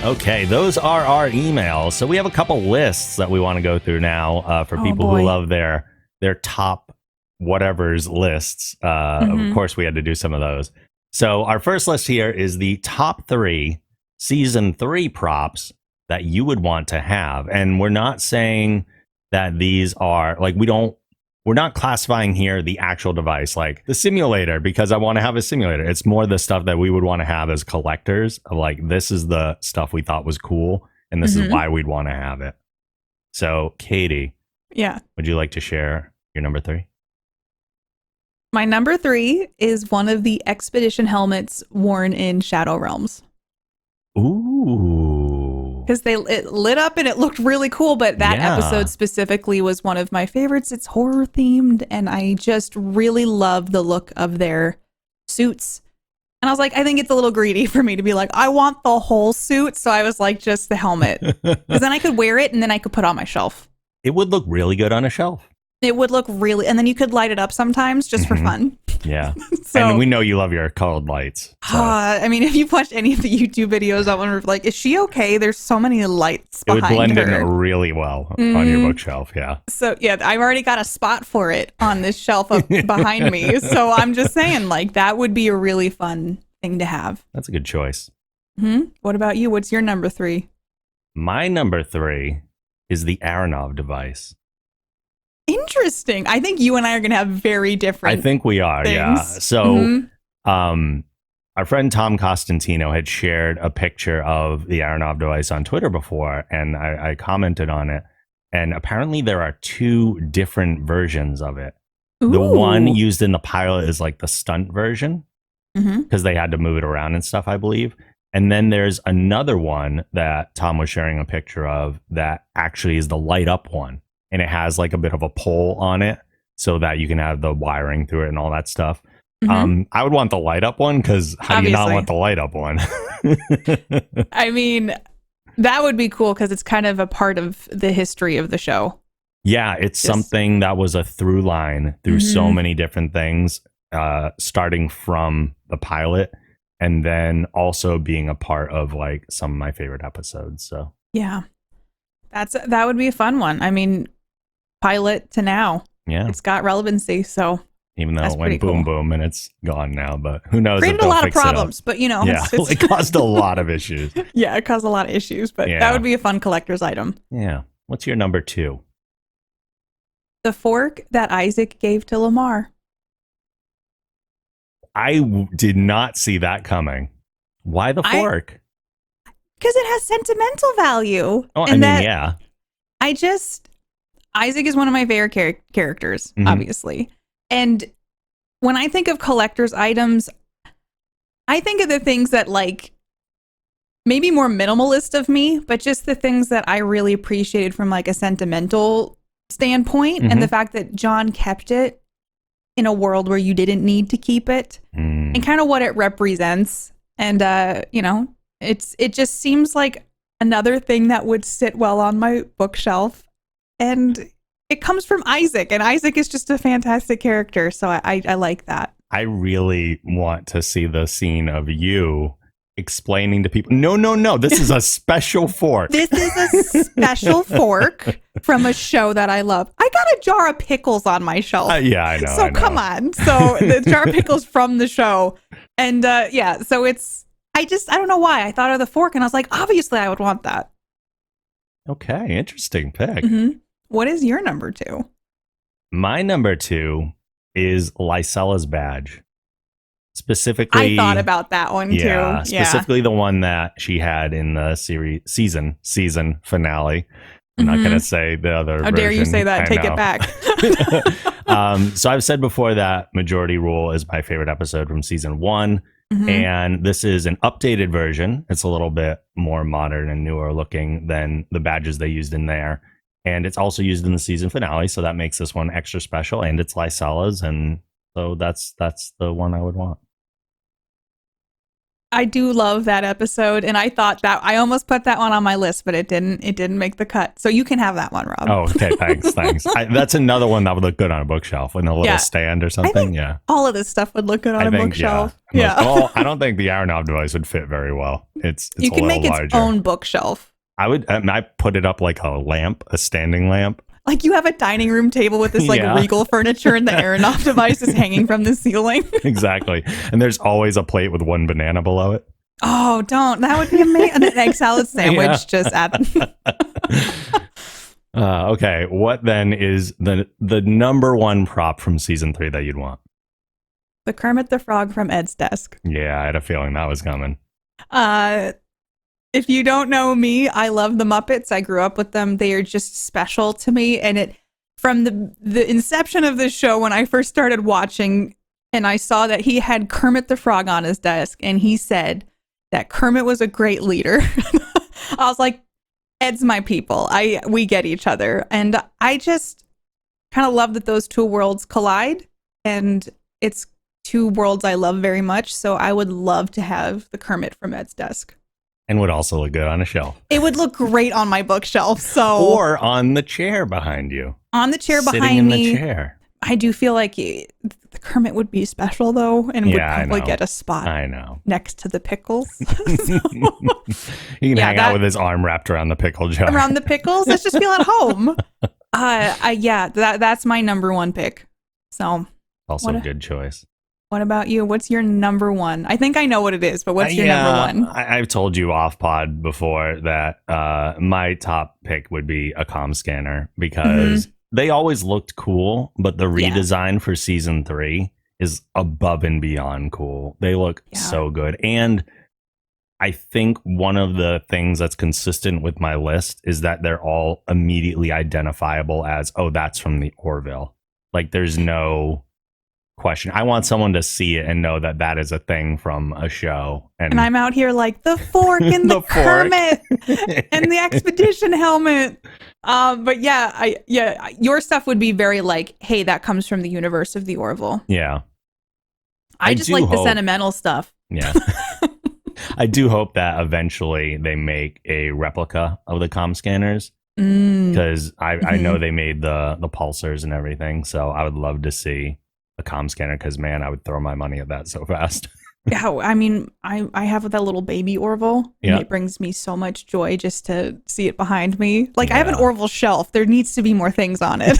Okay, those are our emails. So we have a couple lists that we want to go through now for people who love their top whatever's lists. Of course, we had to do some of those. So our first list here is the top 3 season 3 props that you would want to have. And we're not saying that these are like, we're not classifying here the actual device, like the simulator, because I want to have a simulator. It's more the stuff that we would want to have as collectors of like, this is the stuff we thought was cool. And this is why we'd want to have it. So Katie, would you like to share your number 3? My number 3 is one of the expedition helmets worn in Shadow Realms. Ooh. Because it lit up and it looked really cool, but that episode specifically was one of my favorites. It's horror themed, and I just really love the look of their suits. And I was like, I think it's a little greedy for me to be like, I want the whole suit. So I was like, just the helmet. Because then I could wear it and then I could put it on my shelf. It would look really good on a shelf. It would look really, and then you could light it up sometimes just for fun. Yeah. And we know you love your colored lights. So. I mean, if you've watched any of the YouTube videos, I wonder, like, is she okay? There's so many lights behind her. It would blend in really well on your bookshelf, yeah. So, yeah, I've already got a spot for it on this shelf up behind me. So I'm just saying, like, that would be a really fun thing to have. That's a good choice. What about you? What's your number 3? My number 3 is the Aronov device. Interesting. I think you and I are going to have very different I think we are, things. yeah. So our friend Tom Costantino had shared a picture of the Aronov device on Twitter before, and I commented on it. And apparently there are 2 different versions of it. Ooh. The one used in the pilot is like the stunt version, because they had to move it around and stuff, I believe. And then there's another one that Tom was sharing a picture of that actually is the light up one. And it has like a bit of a pole on it so that you can have the wiring through it and all that stuff. I would want the light up one, because how do you not want the light up one? I mean, that would be cool because it's kind of a part of the history of the show. Yeah, it's something that was a through line through so many different things, starting from the pilot and then also being a part of like some of my favorite episodes. So yeah, that would be a fun one. I mean, pilot to now. Yeah. It's got relevancy, so even though it went boom boom and it's gone now, but who knows? Created a lot of problems, but you know, yeah, it caused a lot of issues. Yeah, it caused a lot of issues, but that would be a fun collector's item. Yeah. What's your number 2? The fork that Isaac gave to Lamar. I did not see that coming. Why the fork? Because it has sentimental value. Oh, I mean, yeah. Isaac is one of my favorite characters, obviously. And when I think of collector's items, I think of the things that like maybe more minimalist of me, but just the things that I really appreciated from like a sentimental standpoint, and the fact that John kept it in a world where you didn't need to keep it, and kind of what it represents. And you know, it just seems like another thing that would sit well on my bookshelf. And it comes from Isaac, and Isaac is just a fantastic character. So I like that. I really want to see the scene of you explaining to people, no, this is a special fork. This is a special fork from a show that I love. I got a jar of pickles on my shelf. Yeah, I know. So come on. So the jar of pickles from the show. And so I don't know why. I thought of the fork, and I was like, obviously I would want that. Okay, interesting pick. What is your number 2? My number 2 is Lysella's badge. Specifically, I thought about that one too. Specifically the one that she had in the season finale. I'm not going to say the other version. How dare you say that? Take it back. So I've said before that Majority Rule is my favorite episode from season 1. And this is an updated version. It's a little bit more modern and newer looking than the badges they used in there. And it's also used in the season finale, so that makes this one extra special. And it's Lysella's, and so that's the one I would want. I do love that episode, and I thought that I almost put that one on my list, but it didn't make the cut. So you can have that one, Rob. Oh, okay, thanks. That's another one that would look good on a bookshelf in a little stand or something. Yeah, all of this stuff would look good on a bookshelf. Yeah. Well, I don't think the Aronov device would fit very well. It's you can make its own bookshelf. I put it up like a standing lamp. Like you have a dining room table with this regal furniture, and the Aronov device is hanging from the ceiling. Exactly. And there's always a plate with one banana below it. Oh, don't. That would be amazing. An egg salad sandwich just at okay. What then is the number one prop from season 3 that you'd want? The Kermit the Frog from Ed's desk. Yeah, I had a feeling that was coming. If you don't know me, I love the Muppets. I grew up with them. They are just special to me. And from the inception of this show, when I first started watching and I saw that he had Kermit the Frog on his desk and he said that Kermit was a great leader, I was like, Ed's my people. We get each other. And I just kind of love that those two worlds collide. And it's two worlds I love very much. So I would love to have the Kermit from Ed's desk. And would also look good on a shelf. It would look great on my bookshelf. Or on the chair behind you. On the chair behind me. Sitting in the chair. I do feel like the Kermit would be special, though, and would probably get a spot next to the pickles. You can hang out with his arm wrapped around the pickle jar. Around the pickles? Let's just feel at home. That's my number one pick. So also a good choice. What about you? What's your number one? I think I know what it is, but what's your number one? I've told you off pod before that my top pick would be a comm scanner because they always looked cool, but the redesign for season 3 is above and beyond cool. They look so good. And I think one of the things that's consistent with my list is that they're all immediately identifiable as, oh, that's from the Orville. Like there's no question. I want someone to see it and know that that is a thing from a show. And I'm out here like the fork and the Kermit and the expedition helmet. But your stuff would be very like, hey, that comes from the universe of the Orville. Yeah. I just like the sentimental stuff. Yeah. I do hope that eventually they make a replica of the comm scanners because I know they made the pulsars and everything. So I would love to see a comm scanner because, man, I would throw my money at that so fast. Yeah, I mean, I have that little baby Orville, and it brings me so much joy just to see it behind me. Like, I have an Orville shelf. There needs to be more things on it.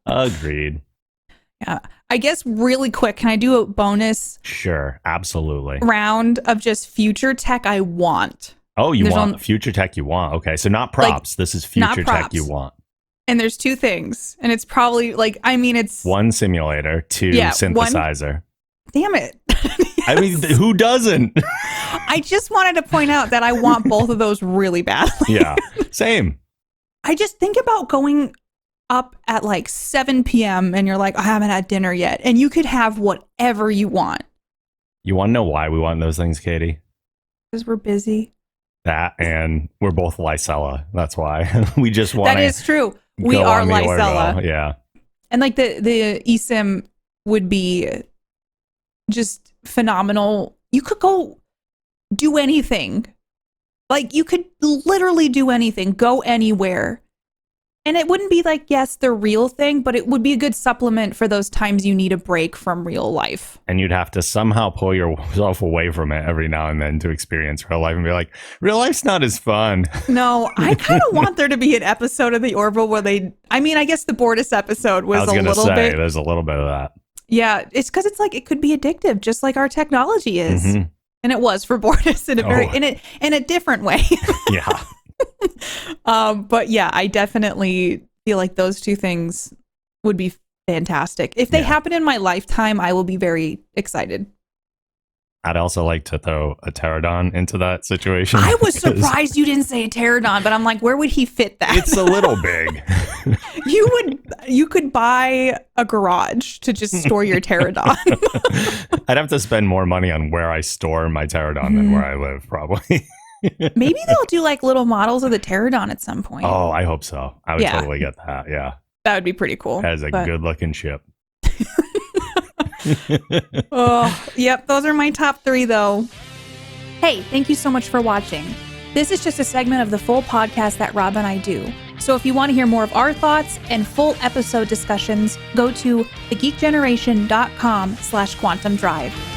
Agreed. Yeah. I guess really quick, can I do a bonus? Sure, absolutely. Round of just future tech I want. Oh, you want future tech you want. Okay, so not props. Like, this is future tech you want. And there's two things. And it's probably like, I mean, it's... One simulator, two synthesizer. Damn it. Yes. I mean, who doesn't? I just wanted to point out that I want both of those really badly. Yeah, same. I just think about going up at like 7 p.m. and you're like, I haven't had dinner yet. And you could have whatever you want. You want to know why we want those things, Katie? Because we're busy. That and we're both Lysella. That's why. We just want to. That is true. We are Lysella. Yeah. And like the eSIM would be just phenomenal. You could go do anything. Like you could literally do anything, go anywhere. And it wouldn't be like, yes, the real thing, but it would be a good supplement for those times you need a break from real life. And you'd have to somehow pull yourself away from it every now and then to experience real life and be like, real life's not as fun. No, I kind of want there to be an episode of the Orville where I guess the Bortus episode was a little bit. There's a little bit of that. Yeah, it's because it's like it could be addictive, just like our technology is. Mm-hmm. And it was for Bortus in a different way. Yeah. But yeah, I definitely feel like those two things would be fantastic. If they happen in my lifetime, I will be very excited. I'd also like to throw a pterodon into that situation. I was surprised you didn't say a pterodon, but I'm like, where would he fit that? It's a little big. You could buy a garage to just store your pterodon. I'd have to spend more money on where I store my pterodon than where I live, probably. Maybe they'll do like little models of the pterodon at some point. Oh, I hope so. I would totally get that. Yeah. That would be pretty cool. As a good looking ship. Oh, yep. Those are my top 3, though. Hey, thank you so much for watching. This is just a segment of the full podcast that Rob and I do. So if you want to hear more of our thoughts and full episode discussions, go to thegeekgeneration.com/quantum drive.